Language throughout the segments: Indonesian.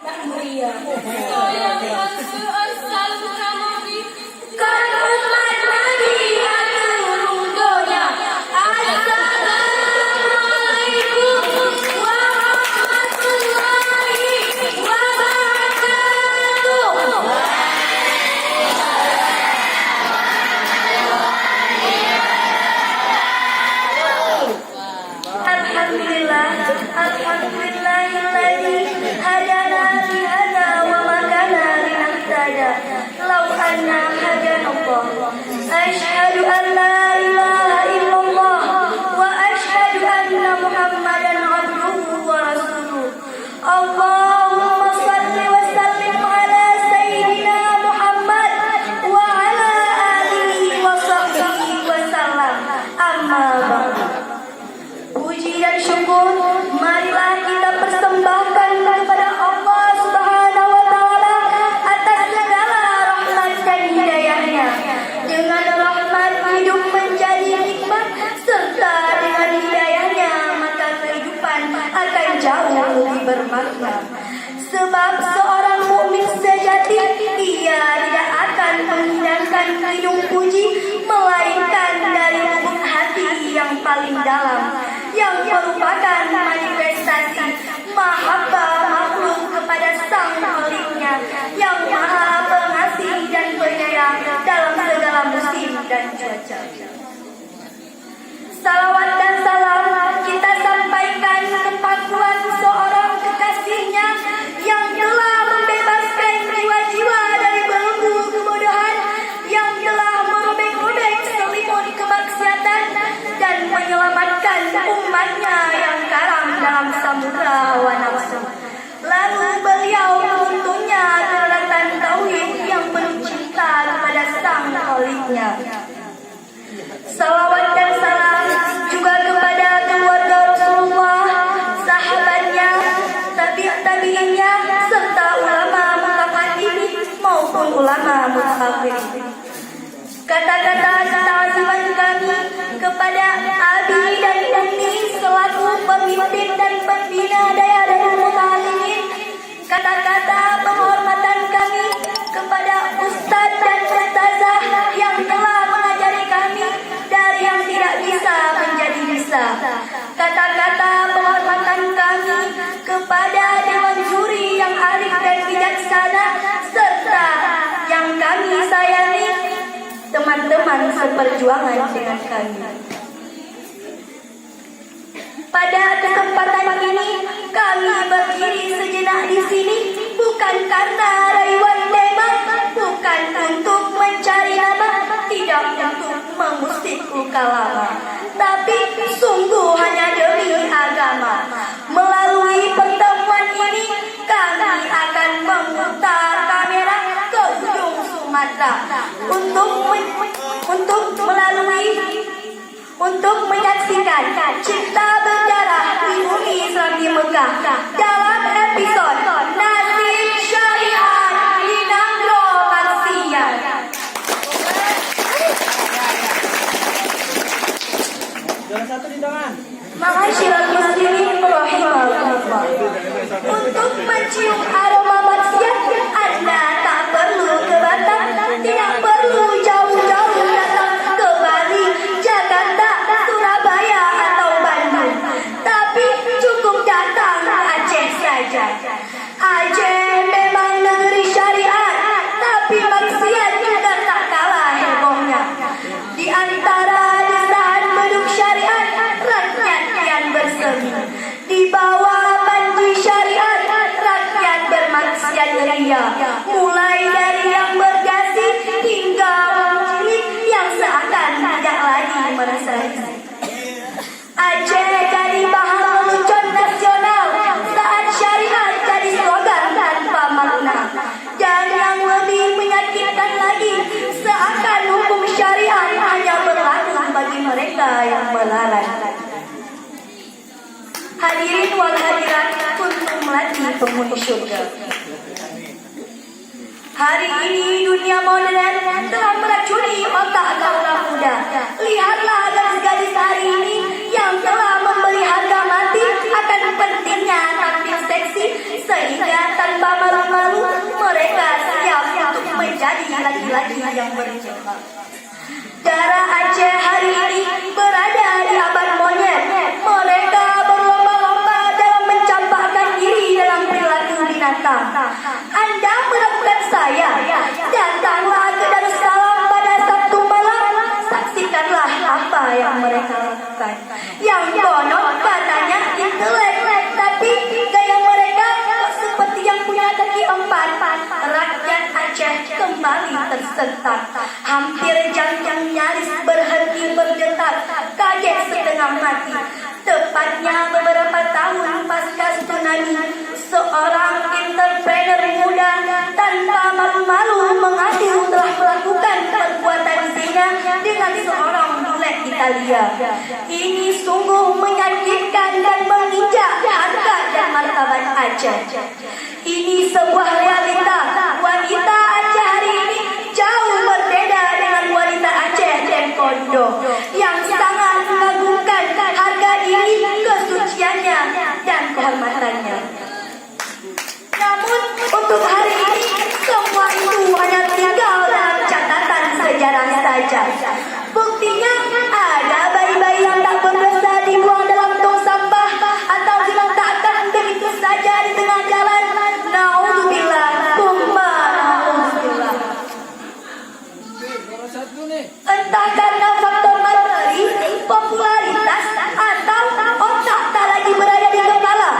mulia. Alhamdulillahilladzi hadana li hada wa ma kana linahtadiya law anna hadana Allah. Asyhadu an la ilaha illallah wa asyhadu anna Muhammadan abduhu wa rasuluh. Allahumma shalli wa sallim ala sayyidina Muhammad wa ala alihi wa sahbihi wa sallam. Amma ba'du. Puji dan syukur marilah kita persembahkan kepada Allah Subhanahu wa taala atas segala rahmat dan hidayahnya. Dengan rahmat hidup menjadi nikmat serta dengan hidayahnya maka kehidupan akan jauh lebih bermakna. Sebab seorang mukmin sejati ia tidak akan menghinakan hidung puji melainkan dari lubuk hati yang paling dalam, yang merupakan manifestasi mahabbah makhluk kepada sang Khaliknya yang maha pengasih dan penyayang dalam segala musim dan cuaca. Salawat dan salam kita sampaikan kepada seorang kekasihnya yang telah membebaskan jiwa-jiwa dari belenggu kebodohan, yang telah merobek-robek selimut kemaksiatan dan menyelamatkan umatnya yang karam dalam samudra hawa nafsu. Lalu beliau menuntunnya ke daratan tauhid yang penuh cinta kepada sang Khaliknya. Salawat dan salam juga kepada keluarga Rasulullah, sahabatnya, tabi'innya, serta ulama mutaqaddim maupun ulama mutaakhirin. Kata-kata ta'ziman kami kepada abi dan umi selaku pemimpin dan pembina daya dan muta'alimin. Kata-kata penghormatan kami kepada ustaz dan ustazah yang telah mengajari kami dari yang tidak bisa menjadi bisa. Kata-kata penghormatan kami kepada dewan juri yang arif dan bijaksana serta yang kami sayangi, teman-teman seperjuangan dengan kami. Pada kesempatan ini kami berdiri sejenak di sini bukan karena rayuan tema, bukan untuk mencari nama, tidak untuk mengusik luka lama, tapi sungguh hanya demi agama. Melalui pertemuan ini kami akan memutar kamera ke ujung Sumatera untuk menyaksikan cinta berdarah di bumi Islam di Mekah dalam episode Nasib Syariat di Nangro Maksiat. Jalan satu di tangan. Ma'asyiral muslimin rahimakumullah. Untuk mencium aroma maksiat Anda tak perlu ke Batam, tidak perlu jauh-jauh datang ke Bali, Jakarta, Surabaya atau Bandung, tapi cukup datang ke Aceh saja. Aceh memang negeri syariat, tapi maksiat juga tak kalah hebohnya. Di antara desahan beduk syariat, rakyat kian bersemi. Di bawah banji syariat, rakyat bermaksiat ria. Mulai dari yang berdasi hingga cilik yang seakan tidak lagi merasa risih. Aceh jadi bahan lelucon nasional saat syariat jadi slogan tanpa makna. Dan yang lebih menyakitkan lagi, seakan hukum syariat hanya berlaku bagi mereka yang melarang. Hadirin wal hadirat untuk melatih penghuni surga. Hari ini dunia modern telah meracuni otak kaum muda. Lihatlah gadis-gadis hari ini yang telah memberi harga mati akan pentingnya tampil seksi sehingga tanpa laki-laki yang berjilbab. Darah Aceh hari ini berada di abad monyet. Mereka berlomba-lomba dalam mencampakkan diri dalam perilaku binatang. Anda meragukan saya? Datanglah ke Darussalam pada Sabtu malam. Saksikanlah apa yang mereka lakukan. Yang konon katanya intelek, tapi gaya mereka seperti yang punya kaki empat. Rakyat Aceh kembali tersentak. Hampir jantung nyaris berhenti berdetak. Kaget setengah mati. Tepatnya beberapa tahun pasca tsunami, seorang entrepreneur muda tanpa malu-malu mengaku telah melakukan perbuatan zina dengan seorang bule Italia. Ini sungguh menyakitkan dan menginjak harkat dan martabat Aceh. Ini sebuah realita. Wanita Aceh hari ini jauh berbeda dengan wanita Aceh Tempondo yang sangat mengagungkan harga diri, kesuciannya dan kehormatannya. Namun untuk hari ini semua itu hanya tinggal dalam catatan sejarah saja. Buktinya ada bayi-bayi yang tak berdosa dibuang dalam tong sampah atau diletakkan begitu saja di tengah jalan. Naudzubillah, tsumma naudzubillah. Entah karena faktor materi, popularitas, atau otak tak lagi berada di kepala,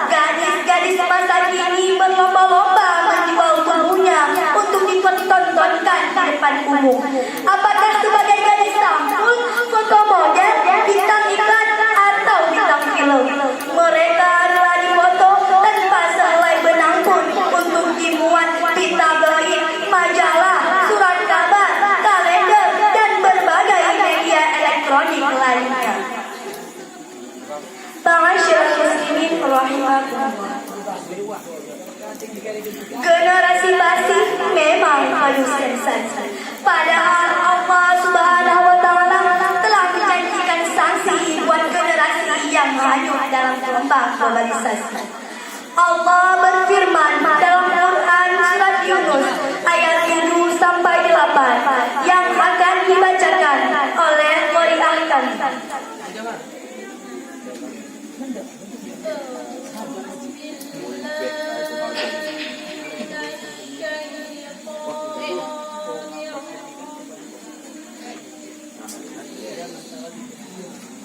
gadis-gadis masa kini berlomba-lomba menjual tubuhnya untuk dipertontonkan di depan umum. Apakah sebagai gadis sampul, foto model, bintang iklan, atau bintang film? Mereka adalah difoto tanpa sehelai benang pun untuk dimuat di tabloid, majalah, surat kabar, kalender, dan berbagai media elektronik lainnya. Ma'asyiral muslimin rahimakumullah. Generasi basi memang penuh sensasi. Padahal Allah Subhanahu wa Ta'ala telah menjanjikan sanksi buat generasi yang hanyut dalam gelombang globalisasi. Allah berfirman dalam Quran surat Yunus ayat 7 sampai 8 yang akan dibacakan oleh qari'ah kami.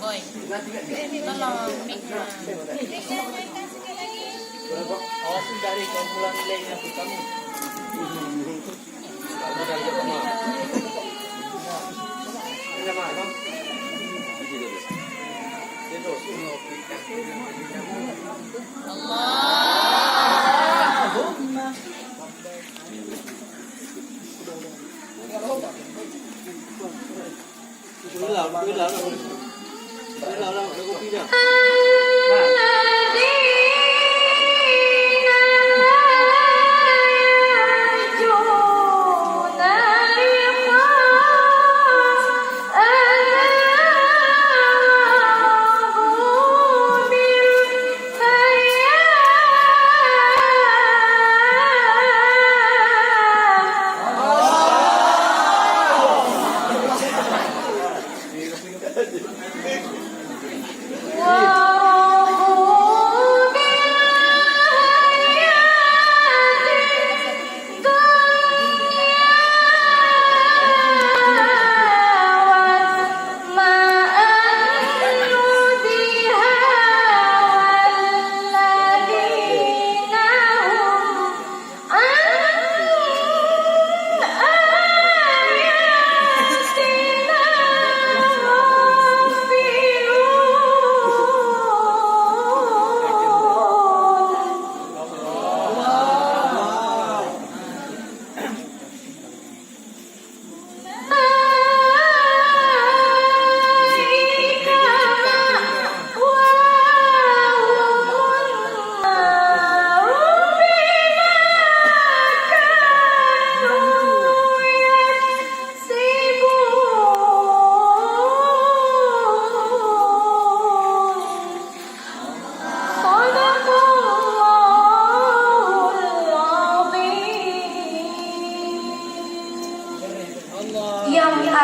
Oi, tolong mikro. Awasin dari kumpulan nilainya di kamu.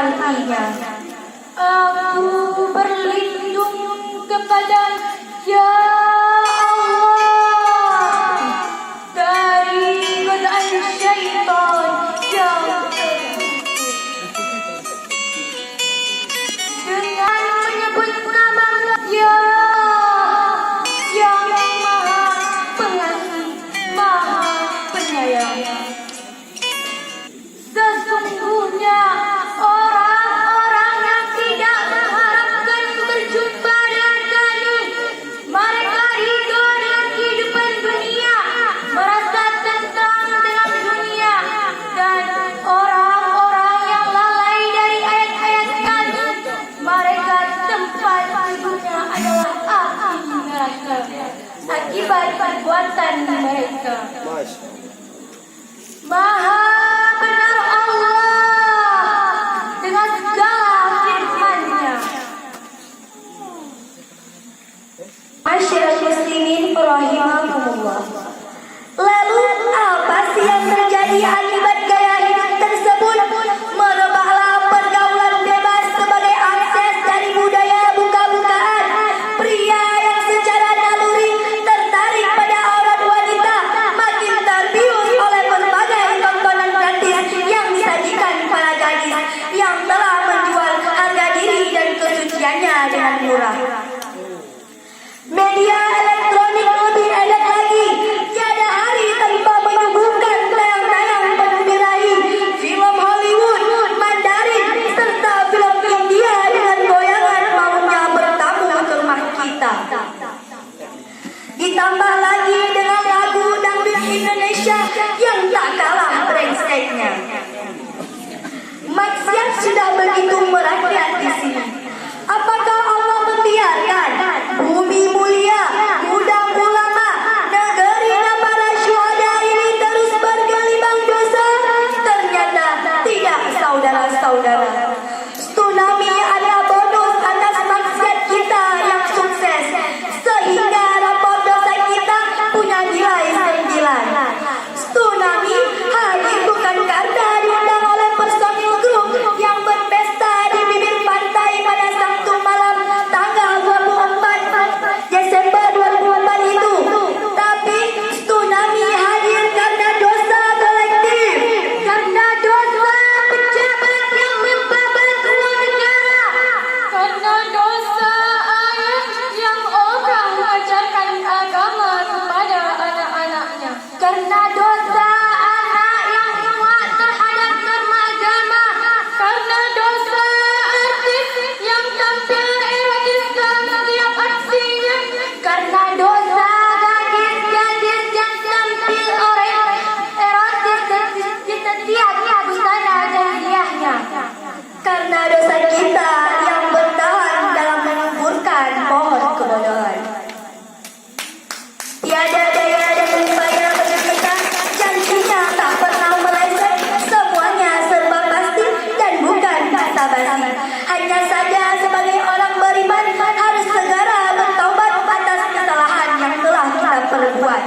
artinya. Aku berlindung kepada Ya Allah dari godaan syaitan yang dengan menyebut nama Ya yang Maha Pengasih, Maha Penyayang. Sesungguhnya orang-orang yang tidak mengharapkan berjumpa dengan kami, mereka ridho dengan kehidupan dunia, merasa tentram dengan dunia, dan orang-orang yang lalai dari ayat-ayat kami, mereka tempat hidupnya adalah api neraka akibat perbuatan mereka. Maha benar Allah dengan segala firman-Nya. Masyiral muslimin rahimakumullah. Lalu apa sih yang terjadi akibat gaya hidup tersebut? Merebaklah pergaulan bebas sebagai akses dari budaya buka-bukaan. Pria yang secara naluri tertarik pada aurat wanita makin terbius oleh berbagai tontonan gratis yang disajikan para gadis yang telah menjual harga diri dan kesuciannya dengan murah. Media elektronik lebih enak lagi. Tiada hari tanpa menyuguhkan tayang-tayang penuh birahi, film Hollywood, Mandarin, serta film India dengan goyangan maunya bertamu ke rumah kita. Ditambah lagi dengan lagu dangdut Indonesia yang tak kalah brengseknya. Maksiat sudah begitu merakyat di sini. Apakah Allah membiarkan bumi mulia, gudang ulama, negerinya para syuhada ini terus bergelimang dosa? Ternyata tidak, saudara-saudara. Tsunami adalah bonus atas maksiat kita yang sukses, sehingga rapor dosa kita punya nilai 9. Tsunami hadir bukan karena diundang oleh personil grup yang berpesta di bibir pantai pada Sabtu malam tanggal 24 Desember 2004 itu, tapi tsunami hadir karena dosa kolektif, karena dosa pejabat yang membabat uang negara, karena dosa ayah yang orang mengajarkan agama kepada anak-anaknya, karena dosa anak yang kuat terhadap norma agama, karena dosa artis yang tampil erotis dalam setiap aksinya, karena dosa gadis-gadis yang tampil erotis di setiap busana jahiliyahnya, karena dosa kita yang bertahan dalam menguburkan pohon kebodohan. Tiada daya dan upaya berkata janjinya tak pernah meleset, semuanya serba pasti dan bukan kata basi. Hanya saja sebagai orang beriman harus segera bertaubat atas kesalahan yang telah kita perbuat.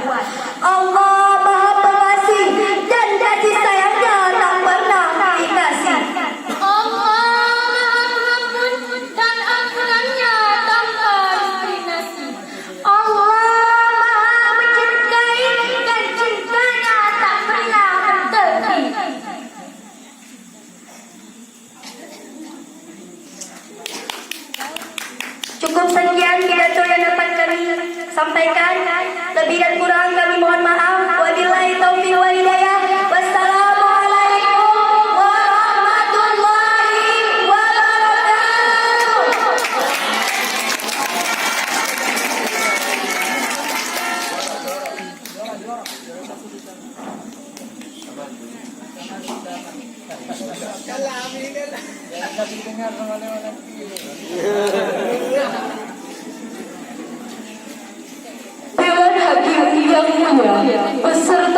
Allah Maha Pengasih dan kasih sayangnya tak pernah dikasih. Allah Maha Pengampun dan ampunannya tanpa diskriminasi. Allah Maha mencintai dan cintanya tak pernah berhenti. Cukup sekian pidato yang dapat kami sampaikan. Lebih dan kurang kami mohon maaf. Wabillahi taufiq wal hidayah. Wassalamualaikum warahmatullahi wabarakatuh. Jangan kasih dengar mana-mana. Dewan Hakim yang mulia beserta